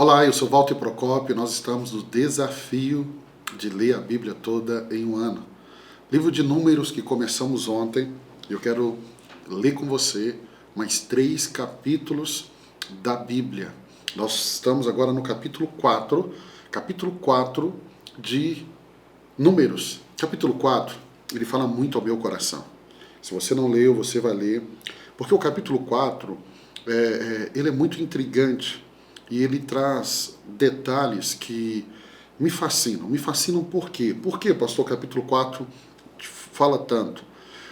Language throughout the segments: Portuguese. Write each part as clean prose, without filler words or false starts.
Olá, eu sou Walter Procópio e nós estamos no desafio de ler a Bíblia toda em um ano. Livro de Números que começamos ontem, eu quero ler com você mais 3 capítulos da Bíblia. Nós estamos agora no capítulo 4 de Números. Capítulo 4, ele fala muito ao meu coração. Se você não leu, você vai ler, porque o capítulo 4, ele é muito intrigante. E ele traz detalhes que me fascinam. Me fascinam por quê? Por que, pastor, capítulo 4 fala tanto?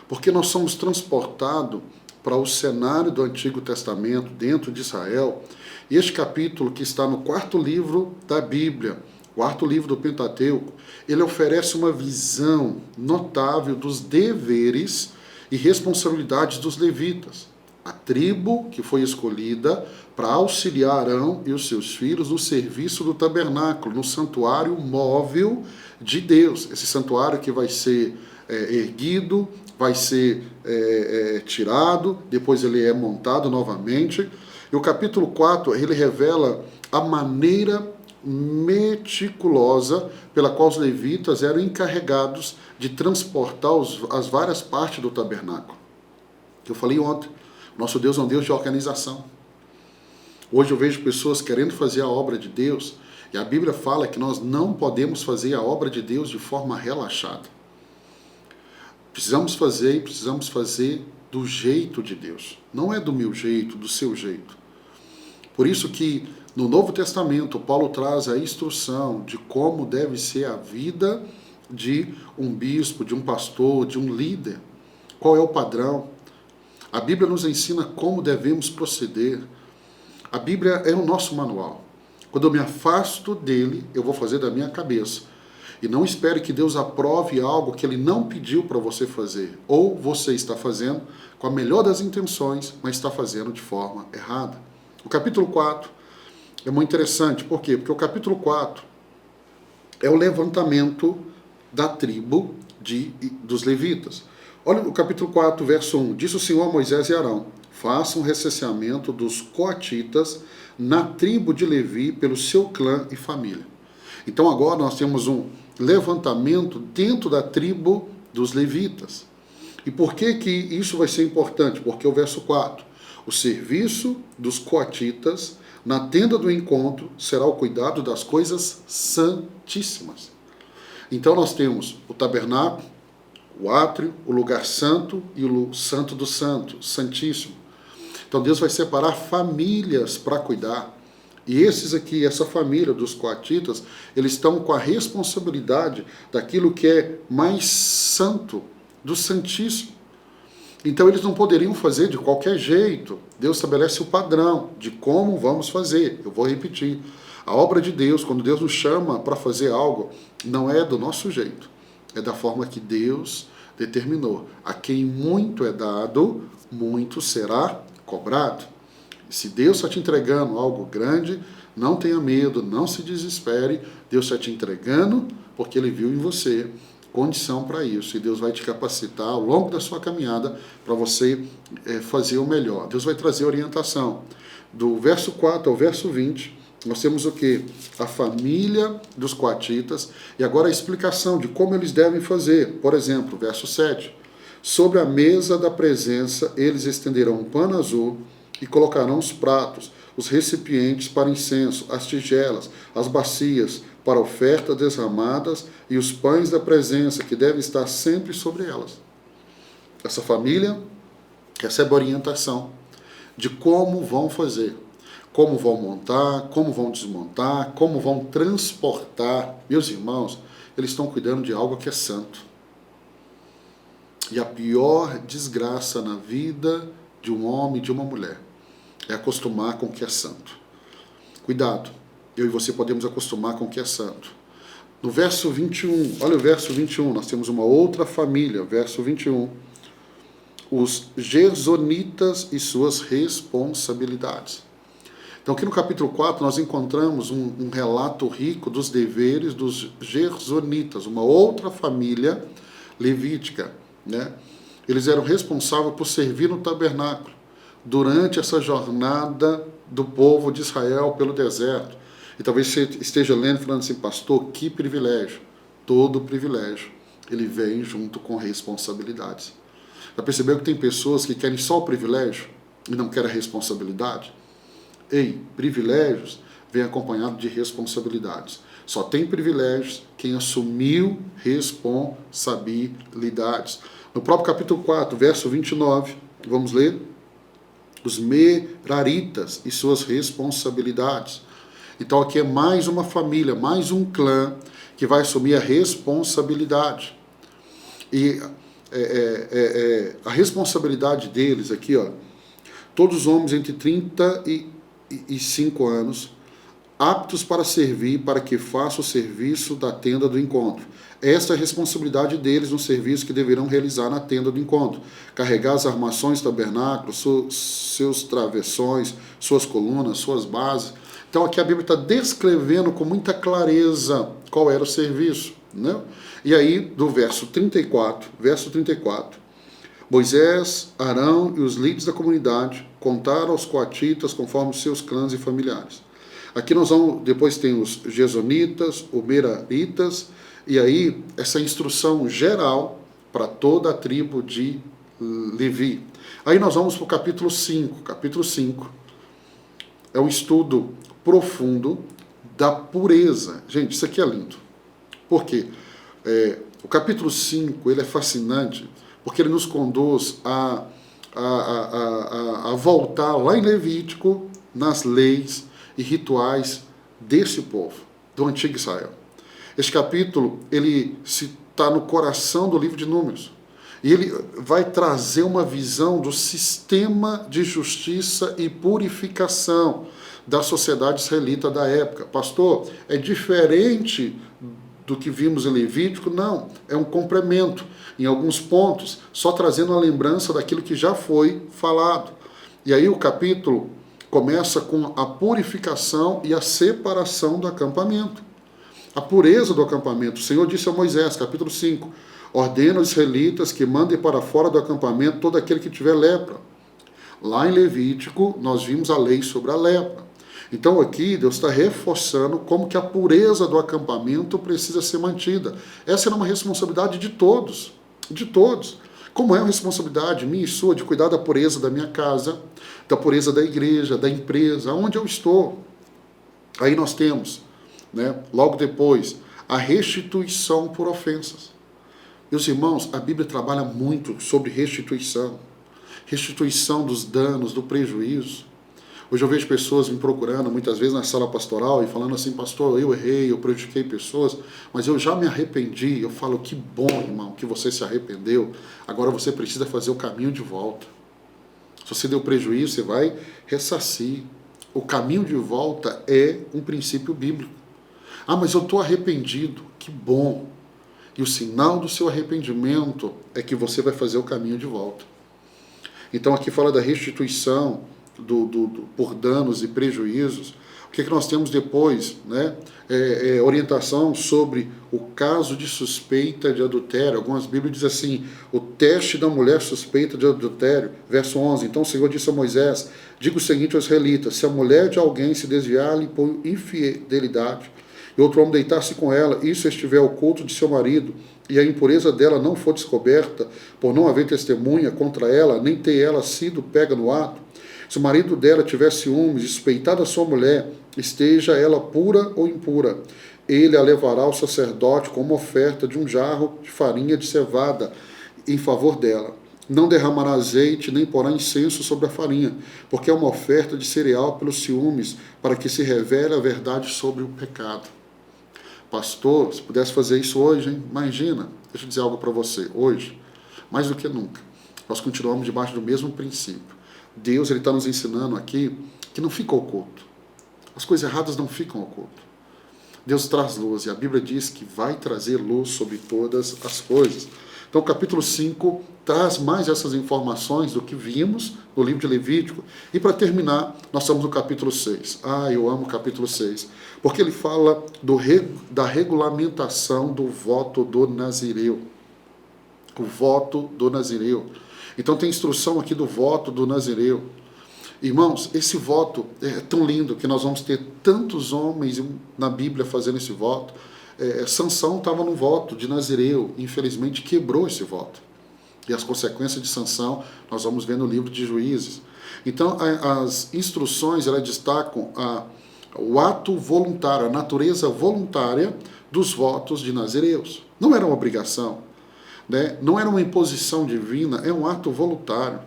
Porque nós somos transportados para o cenário do Antigo Testamento, dentro de Israel. E este capítulo, que está no 4º livro da Bíblia, 4º livro do Pentateuco, ele oferece uma visão notável dos deveres e responsabilidades dos levitas. A tribo que foi escolhida para auxiliar Arão e os seus filhos no serviço do tabernáculo, no santuário móvel de Deus. Esse santuário que vai ser erguido, vai ser tirado, depois ele é montado novamente. E o capítulo 4, ele revela a maneira meticulosa pela qual os levitas eram encarregados de transportar as várias partes do tabernáculo. Que eu falei ontem. Nosso Deus é um Deus de organização. Hoje eu vejo pessoas querendo fazer a obra de Deus, e a Bíblia fala que nós não podemos fazer a obra de Deus de forma relaxada. Precisamos fazer do jeito de Deus. Não é do meu jeito, do seu jeito. Por isso que no Novo Testamento, Paulo traz a instrução de como deve ser a vida de um bispo, de um pastor, de um líder. Qual é o padrão? A Bíblia nos ensina como devemos proceder. A Bíblia é o nosso manual. Quando eu me afasto dele, eu vou fazer da minha cabeça. E não espere que Deus aprove algo que ele não pediu para você fazer. Ou você está fazendo com a melhor das intenções, mas está fazendo de forma errada. O capítulo 4 é muito interessante. Por quê? Porque o capítulo 4 é o levantamento da tribo dos levitas. Olha o capítulo 4, verso 1. Disse o Senhor a Moisés e Arão: façam um recenseamento dos coatitas na tribo de Levi pelo seu clã e família. Então agora nós temos um levantamento dentro da tribo dos levitas. E por que isso vai ser importante? Porque o verso 4. O serviço dos coatitas na tenda do encontro será o cuidado das coisas santíssimas. Então nós temos o tabernáculo, o átrio, o lugar santo e o santo do santo, santíssimo. Então Deus vai separar famílias para cuidar. E essa família dos coatitas, eles estão com a responsabilidade daquilo que é mais santo, do santíssimo. Então eles não poderiam fazer de qualquer jeito. Deus estabelece o padrão de como vamos fazer. Eu vou repetir. A obra de Deus, quando Deus nos chama para fazer algo, não é do nosso jeito. É da forma que Deus determinou. A quem muito é dado, muito será cobrado. Se Deus está te entregando algo grande, não tenha medo, não se desespere. Deus está te entregando porque Ele viu em você condição para isso. E Deus vai te capacitar ao longo da sua caminhada para você fazer o melhor. Deus vai trazer orientação. Do verso 4 ao verso 20, nós temos o quê? A família dos coatitas e agora a explicação de como eles devem fazer. Por exemplo, verso 7. Sobre a mesa da presença, eles estenderão um pano azul e colocarão os pratos, os recipientes para incenso, as tigelas, as bacias para ofertas derramadas e os pães da presença, que devem estar sempre sobre elas. Essa família recebe orientação de como vão fazer. Como vão montar, como vão desmontar, como vão transportar. Meus irmãos, eles estão cuidando de algo que é santo. E a pior desgraça na vida de um homem e de uma mulher é acostumar com o que é santo. Cuidado, eu e você podemos acostumar com o que é santo. No verso 21, olha o verso 21, nós temos uma outra família, verso 21. Os gersonitas e suas responsabilidades. Então aqui no capítulo 4 nós encontramos um relato rico dos deveres dos gersonitas, uma outra família levítica, né? Eles eram responsáveis por servir no tabernáculo durante essa jornada do povo de Israel pelo deserto. E talvez você esteja lendo e falando assim, pastor, que privilégio. Todo privilégio, ele vem junto com responsabilidades. Já percebeu que tem pessoas que querem só o privilégio e não querem a responsabilidade? Ei, privilégios vem acompanhado de responsabilidades. Só tem privilégios quem assumiu responsabilidades. No próprio capítulo 4, verso 29, vamos ler? Os meraritas e suas responsabilidades. Então aqui é mais uma família, mais um clã que vai assumir a responsabilidade. E a responsabilidade deles aqui, ó, todos os homens entre 30 e 5 anos, aptos para servir, para que faça o serviço da tenda do encontro. Esta é a responsabilidade deles no serviço que deverão realizar na tenda do encontro. Carregar as armações do tabernáculo, seus travessões, suas colunas, suas bases. Então aqui a Bíblia está descrevendo com muita clareza qual era o serviço. Né? E aí, do verso 34, Moisés, Arão e os líderes da comunidade contaram aos coatitas conforme os seus clãs e familiares. Aqui nós vamos, depois tem os gesonitas, os meraritas, e aí essa instrução geral para toda a tribo de Levi. Aí nós vamos para o capítulo 5. Capítulo 5 é um estudo profundo da pureza. Gente, isso aqui é lindo. Por quê? O capítulo 5 ele é fascinante porque ele nos conduz a voltar lá em Levítico nas leis e rituais desse povo, do antigo Israel. Este capítulo, ele está no coração do livro de Números. E ele vai trazer uma visão do sistema de justiça e purificação da sociedade israelita da época. Pastor, é diferente do que vimos em Levítico? Não, é um complemento. Em alguns pontos, só trazendo a lembrança daquilo que já foi falado. E aí o capítulo começa com a purificação e a separação do acampamento. A pureza do acampamento. O Senhor disse a Moisés, capítulo 5, ordena aos israelitas que mandem para fora do acampamento todo aquele que tiver lepra. Lá em Levítico, nós vimos a lei sobre a lepra. Então aqui Deus está reforçando como que a pureza do acampamento precisa ser mantida. Essa era uma responsabilidade de todos, de todos. Como é uma responsabilidade minha e sua de cuidar da pureza da minha casa, da pureza da igreja, da empresa, onde eu estou. Aí nós temos, né, logo depois, a restituição por ofensas. Meus irmãos, a Bíblia trabalha muito sobre restituição. Restituição dos danos, do prejuízo. Hoje eu vejo pessoas me procurando, muitas vezes na sala pastoral, e falando assim, pastor, eu errei, eu prejudiquei pessoas, mas eu já me arrependi. Eu falo, que bom, irmão, que você se arrependeu. Agora você precisa fazer o caminho de volta. Se você deu prejuízo, você vai ressarcir. O caminho de volta é um princípio bíblico. Ah, mas eu estou arrependido. Que bom. E o sinal do seu arrependimento é que você vai fazer o caminho de volta. Então aqui fala da restituição por danos e prejuízos. O que nós temos depois? Né? Orientação sobre o caso de suspeita de adultério. Algumas Bíblias dizem assim, o teste da mulher suspeita de adultério. Verso 11, então o Senhor disse a Moisés, diga o seguinte aos israelitas, se a mulher de alguém se desviar-lhe por infidelidade, e outro homem deitar-se com ela, isso estiver oculto de seu marido, e a impureza dela não for descoberta, por não haver testemunha contra ela, nem ter ela sido pega no ato, se o marido dela tiver ciúmes, suspeitar a sua mulher, esteja ela pura ou impura, ele a levará ao sacerdote como oferta de um jarro de farinha de cevada em favor dela. Não derramará azeite, nem porá incenso sobre a farinha, porque é uma oferta de cereal pelos ciúmes, para que se revele a verdade sobre o pecado. Pastor, se pudesse fazer isso hoje, hein? Imagina, deixa eu dizer algo para você, hoje, mais do que nunca, nós continuamos debaixo do mesmo princípio. Deus está nos ensinando aqui que não fica oculto. As coisas erradas não ficam ocultas. Deus traz luz, e a Bíblia diz que vai trazer luz sobre todas as coisas. Então o capítulo 5 traz mais essas informações do que vimos no livro de Levítico. E para terminar, nós estamos no capítulo 6. Ah, eu amo o capítulo 6. Porque ele fala da regulamentação do voto do Nazireu. O voto do Nazireu. Então tem instrução aqui do voto do Nazireu. Irmãos, esse voto é tão lindo que nós vamos ter tantos homens na Bíblia fazendo esse voto. Sansão estava no voto de Nazireu, infelizmente quebrou esse voto. E as consequências de Sansão nós vamos ver no livro de Juízes. Então, as instruções elas destacam o ato voluntário, a natureza voluntária dos votos de nazireus. Não era uma obrigação, né? Não era uma imposição divina, é um ato voluntário.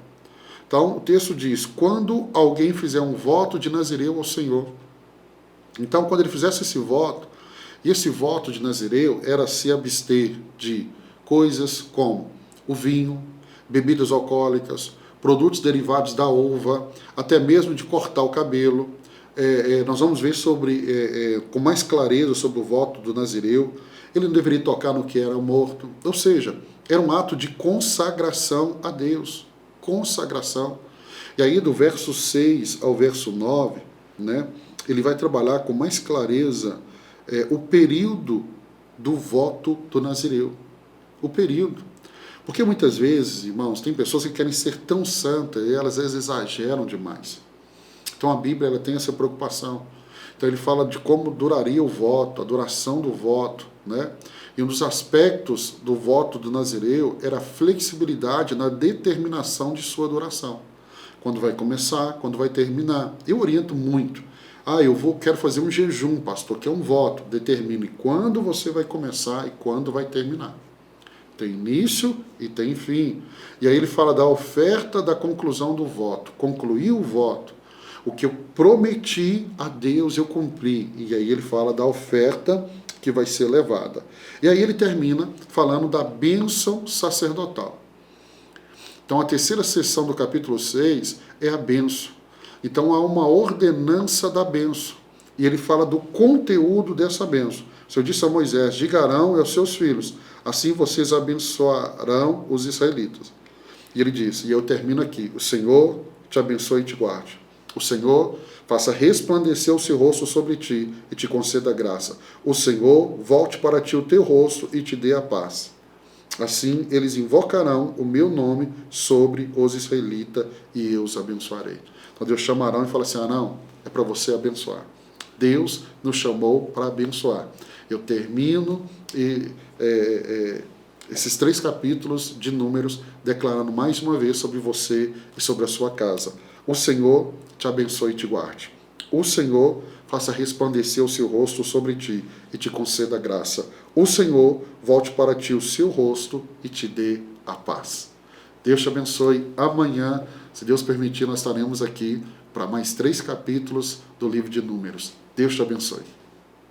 Então, o texto diz, quando alguém fizer um voto de nazireu ao Senhor. Então, quando ele fizesse esse voto, e esse voto de nazireu era se abster de coisas como o vinho, bebidas alcoólicas, produtos derivados da uva, até mesmo de cortar o cabelo. Nós vamos ver com mais clareza sobre o voto do nazireu. Ele não deveria tocar no que era morto. Ou seja, era um ato de consagração a Deus. Consagração. E aí do verso 6 ao verso 9, né, ele vai trabalhar com mais clareza o período do voto do nazireu. O período. Porque muitas vezes, irmãos, tem pessoas que querem ser tão santas e elas às vezes exageram demais. Então a Bíblia ela tem essa preocupação. Então ele fala de como duraria o voto, a duração do voto, né? E um dos aspectos do voto do nazireu era a flexibilidade na determinação de sua duração. Quando vai começar, quando vai terminar. Eu oriento muito. Quero fazer um jejum, pastor, que é um voto. Determine quando você vai começar e quando vai terminar. Tem início e tem fim. E aí ele fala da oferta da conclusão do voto. Concluir o voto. O que eu prometi a Deus eu cumpri. E aí ele fala da oferta que vai ser levada. E aí ele termina falando da bênção sacerdotal. Então a terceira seção do capítulo 6 é a bênção. Então há uma ordenança da bênção. E ele fala do conteúdo dessa bênção. O Senhor disse a Moisés, diga a Arão e aos seus filhos, assim vocês abençoarão os israelitas. E ele disse, e eu termino aqui, o Senhor te abençoe e te guarde. O Senhor faça resplandecer o seu rosto sobre ti e te conceda graça. O Senhor volte para ti o teu rosto e te dê a paz. Assim eles invocarão o meu nome sobre os israelitas e eu os abençoarei. Então Deus chama Arão e fala assim, Arão, é para você abençoar. Deus nos chamou para abençoar. Eu termino esses 3 capítulos de Números declarando mais uma vez sobre você e sobre a sua casa. O Senhor te abençoe e te guarde. O Senhor faça resplandecer o seu rosto sobre ti e te conceda graça. O Senhor volte para ti o seu rosto e te dê a paz. Deus te abençoe. Amanhã, se Deus permitir, nós estaremos aqui para mais 3 capítulos do livro de Números. Deus te abençoe.